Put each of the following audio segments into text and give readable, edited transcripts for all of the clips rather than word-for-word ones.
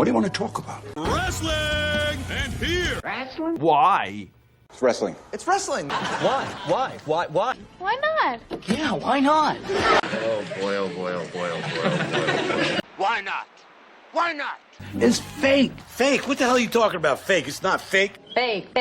What do you want to talk about? Wrestling! And here! Wrestling? Why? It's wrestling. It's wrestling. Why? Why? Why not? Yeah, why not? Oh boy, oh boy, oh boy, oh boy, oh boy, oh boy. Why not? Why not? It's fake. Fake? What the hell are you talking about? Fake? It's not fake. Fake.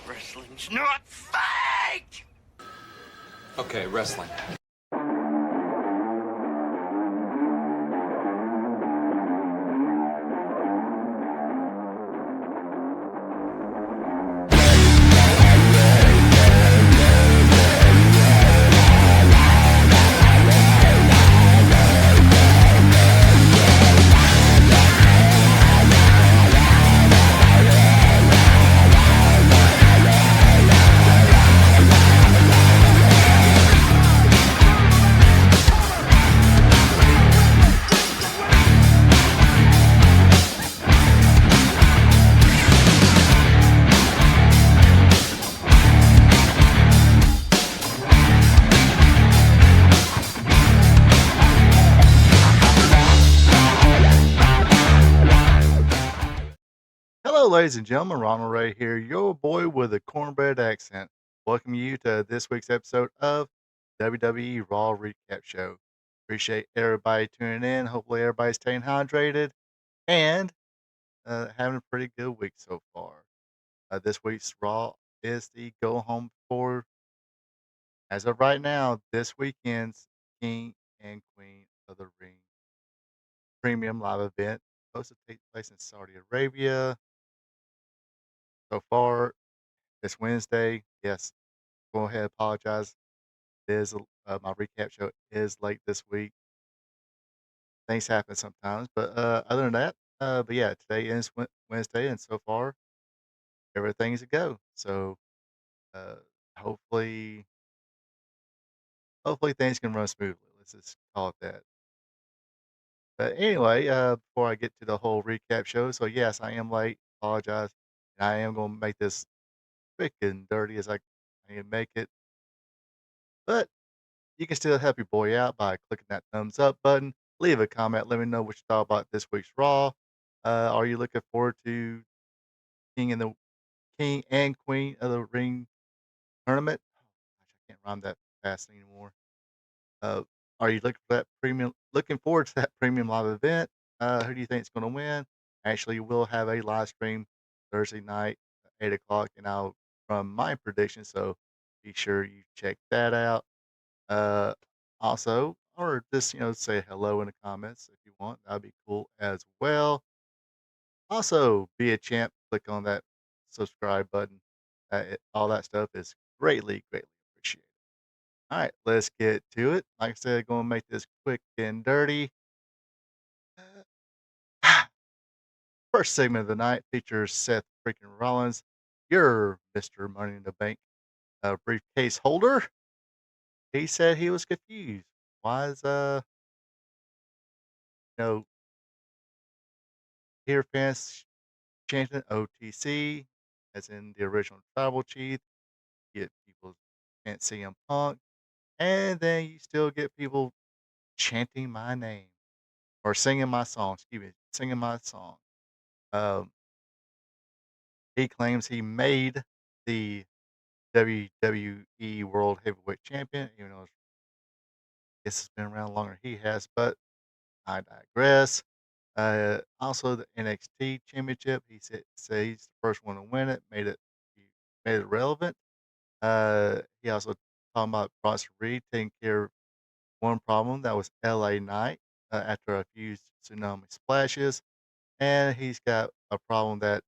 Wrestling's not fake! Okay, wrestling. Hello, ladies and gentlemen. Ronald Ray here, your boy with a cornbread accent. Welcome you to this week's episode of WWE Raw Recap Show. Appreciate everybody tuning in. Hopefully, everybody's staying hydrated and having a pretty good week so far. This week's Raw is the go home for, as of right now, this weekend's King and Queen of the Ring premium live event supposed to take place in Saudi Arabia. So far, it's Wednesday. Yes, go ahead. Apologize. It is my recap show is late this week. Things happen sometimes, but other than that, but yeah, today is Wednesday, and so far everything's a go. So uh, hopefully, hopefully things can run smoothly. Let's just call it that. But anyway, before I get to the whole recap show, so yes, I am late. Apologize, and I am going to make this quick and dirty as I can make it. But you can still help your boy out by clicking that thumbs up button. Leave a comment. Let me know what you thought about this week's Raw. Are you looking forward to King and the King and Queen of the Ring tournament? Oh, gosh, I can't rhyme that fast anymore. Uh, are you looking forward to that premium live event? Who do you think is going to win? Actually, we'll have a live stream Thursday night at 8 o'clock, and I'll run my prediction. So be sure you check that out. Uh, Also, or just say hello in the comments if you want. That'd be cool as well. Also, be a champ. Click on that subscribe button. All that stuff is greatly appreciated. All right, let's get to it. Like I said, going to make this quick and dirty. First segment of the night features Seth freaking Rollins, your Mr. Money in the Bank briefcase holder. He said he was confused. Why is you know hear fans chanting OTC, as in the original tribal chief. Get people chant CM Punk, and then you still get people chanting my name or singing my song. Excuse me, singing my song. Um, he claims he made the WWE World Heavyweight Champion, even though it's been around longer than he has. But I digress. Also, the NXT Championship. He said he's the first one to win it. He made it relevant. He also talking about Bronson Reed taking care of one problem that was LA Knight after a few tsunami splashes, and he's got a problem that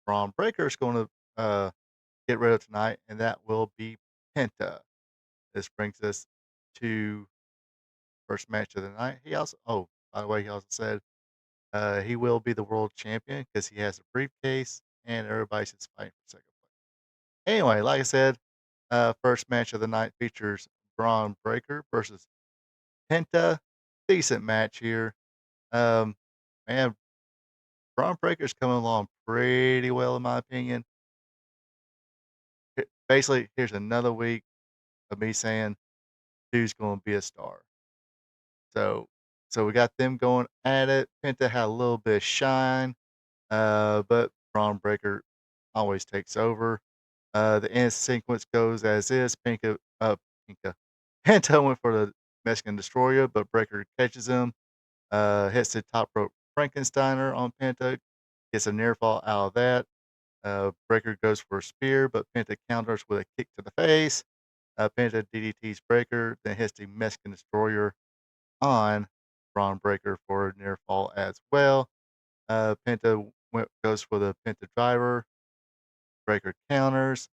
Braun Breaker is going to get rid of tonight, and that will be Penta. This brings us to first match of the night. He also, oh, by the way, he also said he will be the world champion because he has a briefcase, and everybody's just fighting for second place. Anyway, like I said, first match of the night features Braun Breaker versus Penta. Decent match here. Um, Man, Braun Breaker's coming along pretty well, in my opinion. Basically, here's another week of me saying dude's going to be a star. So So we got them going at it. Penta had a little bit of shine, but Braun Breaker always takes over. The end sequence goes as is. Pinka. Penta went for the Mexican Destroyer, but Breaker catches him, hits the top rope Frankensteiner on Penta, gets a near fall out of that. Breaker goes for a spear, but Penta counters with a kick to the face. Penta DDT's Breaker, then hits the Mexican Destroyer on Braun Breaker for a near fall as well. Penta goes for the Penta Driver. Breaker counters.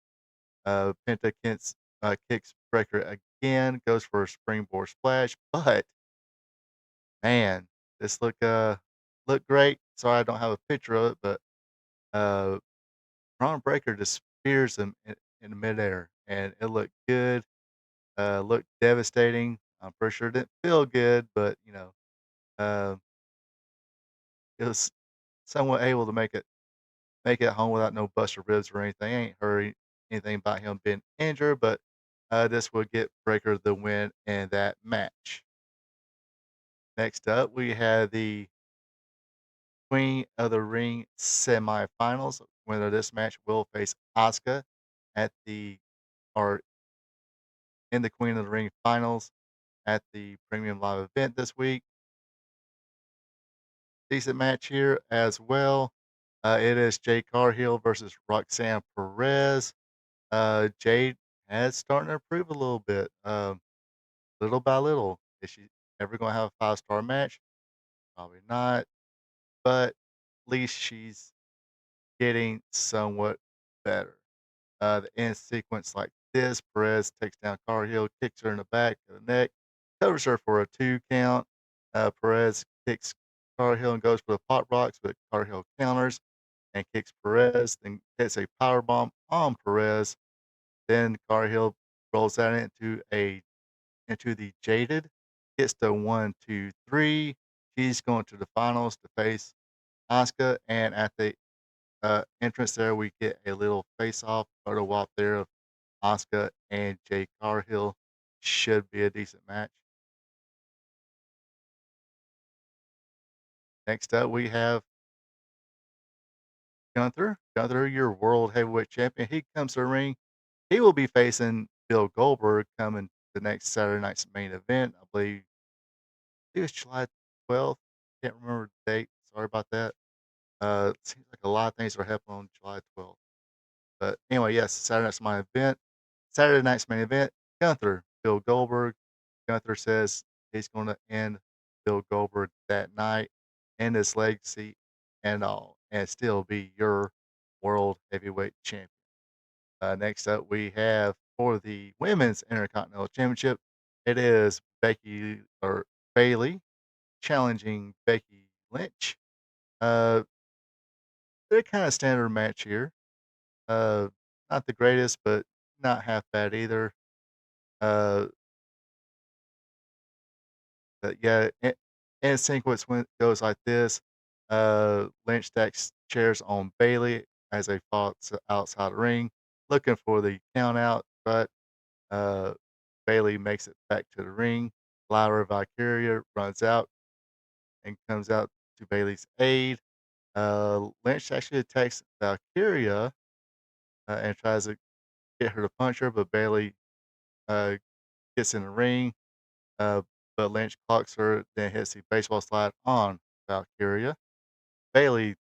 Penta kicks Breaker again, goes for a springboard splash, but man, this looked great. Sorry, I don't have a picture of it, but uh, Braun Breaker just spears him in midair, and it looked good. Looked devastating. I'm pretty sure it didn't feel good, but uh, it was somewhat able to make it home without no busted ribs or anything. I ain't heard anything about him being injured, but this would get Breaker the win in that match. Next up, we have the Queen of the Ring semifinals. Winner of this match will face Asuka at the or in the Queen of the Ring finals at the Premium Live event this week. Decent match here as well. It is Jade Cargill versus Roxanne Perez. Jade has starting to improve a little bit, little by little. Is she ever going to have a 5-star match? Probably not, but at least she's getting somewhat better. The end sequence like this: Perez takes down Cargill, kicks her in the back of the neck, covers her for a 2 count. Perez kicks Cargill and goes for the pot rocks, but Cargill counters and kicks Perez, then hits a power bomb on Perez. Then Cargill rolls that into the Jaded, gets the 1, 2, 3. She's going to the finals to face Asuka, and at the entrance there, we get a little face-off photo op there of Asuka and Jade Cargill. Should be a decent match. Next up, we have Gunther. Gunther, your world heavyweight champion. He comes to the ring. He will be facing Bill Goldberg coming the next Saturday night's main event. I believe it was July 12th. Can't remember the date. Sorry about that. Seems like a lot of things are happening on July 12th. But anyway, yes, Saturday night's main event, Gunther, Bill Goldberg. Gunther says he's going to end Bill Goldberg that night, end his legacy and all, and still be your world heavyweight champion. Next up, we have for the women's Intercontinental Championship, it is Bailey challenging Becky Lynch. Uh, they're kind of standard match here. Uh, Not the greatest, but not half bad either. Uh, but yeah, and sequence goes like this. Lynch stacks chairs on Bailey as they fought outside the ring, looking for the count out, but uh, Bailey makes it back to the ring. Lyra Valkyria runs out and comes out to Bailey's aid. Lynch actually attacks Valkyria and tries to get her to punch her, but Bailey uh, gets in the ring. Uh, but Lynch clocks her, then hits the baseball slide on Valkyria. Bailey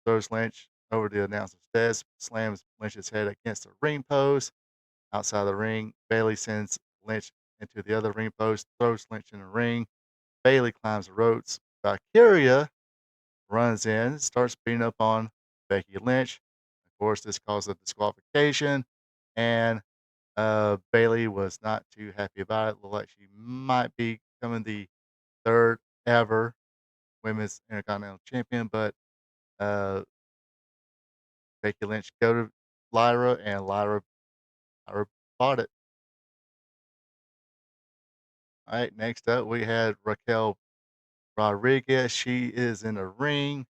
throws Lynch over the announcer's desk, slams Lynch's head against the ring post. Outside the ring, Bailey sends Lynch into the other ring post, throws Lynch in the ring. Bailey climbs the ropes. Valkyria runs in, starts beating up on Becky Lynch. Of course, this caused a disqualification, and Bailey was not too happy about it. Looked like she might be becoming the third ever women's Intercontinental Champion, but uh, Becky Lynch go to Lyra, and Lyra bought it. All right, next up we had Raquel Rodriguez. She is in the ring,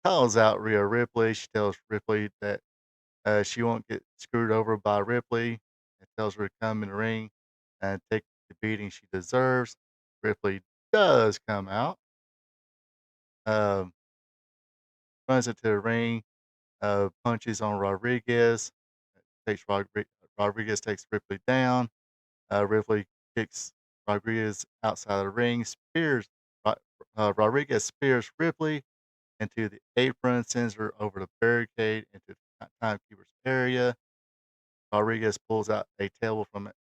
calls out Rhea Ripley. She tells Ripley that she won't get screwed over by Ripley, and tells her to come in the ring and take the beating she deserves. Ripley does come out, um, runs into the ring, punches on Rodriguez, Rodriguez takes Ripley down. Ripley kicks Rodriguez outside of the ring, Ro- Rodriguez spears Ripley into the apron, sends her over the barricade into the timekeeper's area. Rodriguez pulls out a table from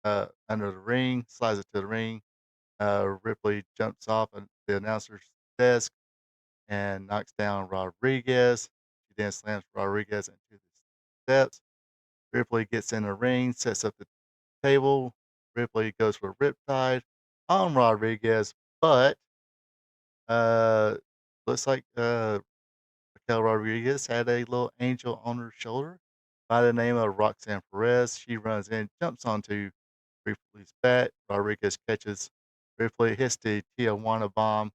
under the ring, slides it to the ring. Ripley jumps off the announcer's desk and knocks down Rodriguez. She then slams Rodriguez into the steps. Ripley gets in the ring, sets up the table. Ripley goes for a riptide on Rodriguez, but uh, looks like Raquel Rodriguez had a little angel on her shoulder by the name of Roxanne Perez. She runs in, jumps onto Ripley's back. Rodriguez catches Ripley, hits the Tijuana bomb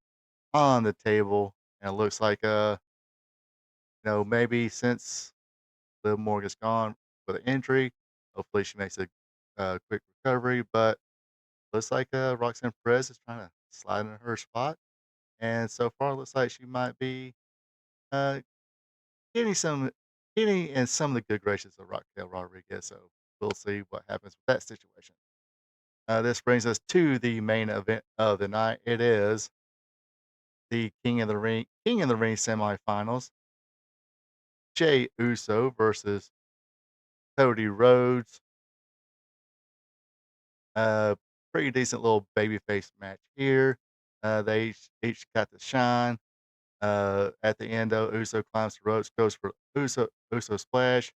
on the table, and it looks like maybe since Liv Morgan's gone with an injury, hopefully she makes a quick recovery. But looks like Roxanne Perez is trying to slide in her spot, and so far looks like she might be uh, getting some getting in some of the good graces of Raquel Rodriguez. So we'll see what happens with that situation. This brings us to the main event of the night. It is the King of the Ring semifinals. Jey Uso versus Cody Rhodes. Uh, Pretty decent little babyface match here. They each got the shine. At the end, though, Uso climbs the ropes, goes for Uso splash.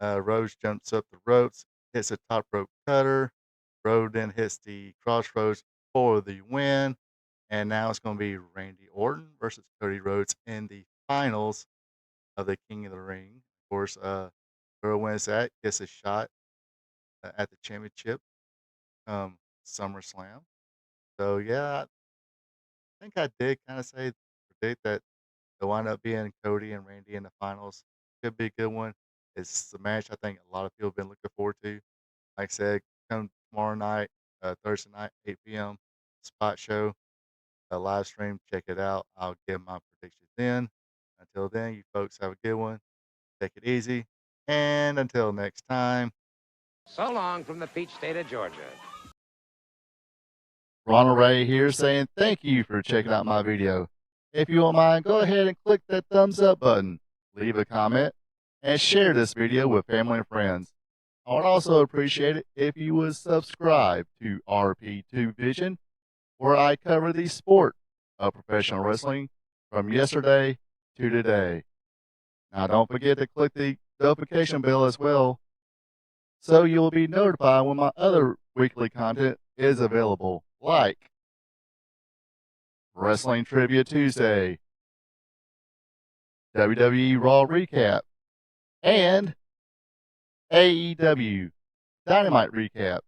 Rhodes jumps up the ropes, hits a top rope cutter. Rhodes then hits the crossroads for the win. And now it's going to be Randy Orton versus Cody Rhodes in the finals of the King of the Ring. Of course, whoever wins that gets a shot at the championship SummerSlam. So, yeah, I think I did kind of predict that it'll wind up being Cody and Randy in the finals. Could be a good one. It's the match I think a lot of people have been looking forward to. Like I said, come tomorrow night, Thursday night, 8 p.m. spot show, a live stream. Check it out. I'll give my predictions then. Until then, you folks have a good one. Take it easy. And until next time, So long from the peach state of Georgia. Ronald Ray here saying thank you for checking out my video. If you don't mind, go ahead and click that thumbs up button, leave a comment, and share this video with family and friends. I would also appreciate it if you would subscribe to RP2 Vision, where I cover the sport of professional wrestling from yesterday to today. Now, don't forget to click the notification bell as well, so you will be notified when my other weekly content is available, like Wrestling Trivia Tuesday, WWE Raw Recap, and AEW Dynamite Recap.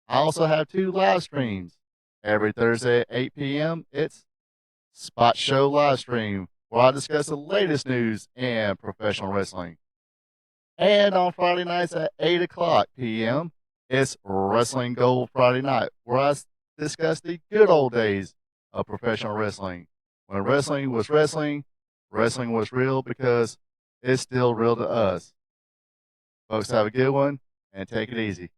I also have 2 live streams. Every Thursday at 8 p.m., it's Spot Show Live Stream, where I discuss the latest news in professional wrestling. And on Friday nights at 8 o'clock p.m., it's Wrestling Gold Friday Night, where I discuss the good old days of professional wrestling. When wrestling was wrestling, wrestling was real because it's still real to us. Folks, have a good one and take it easy.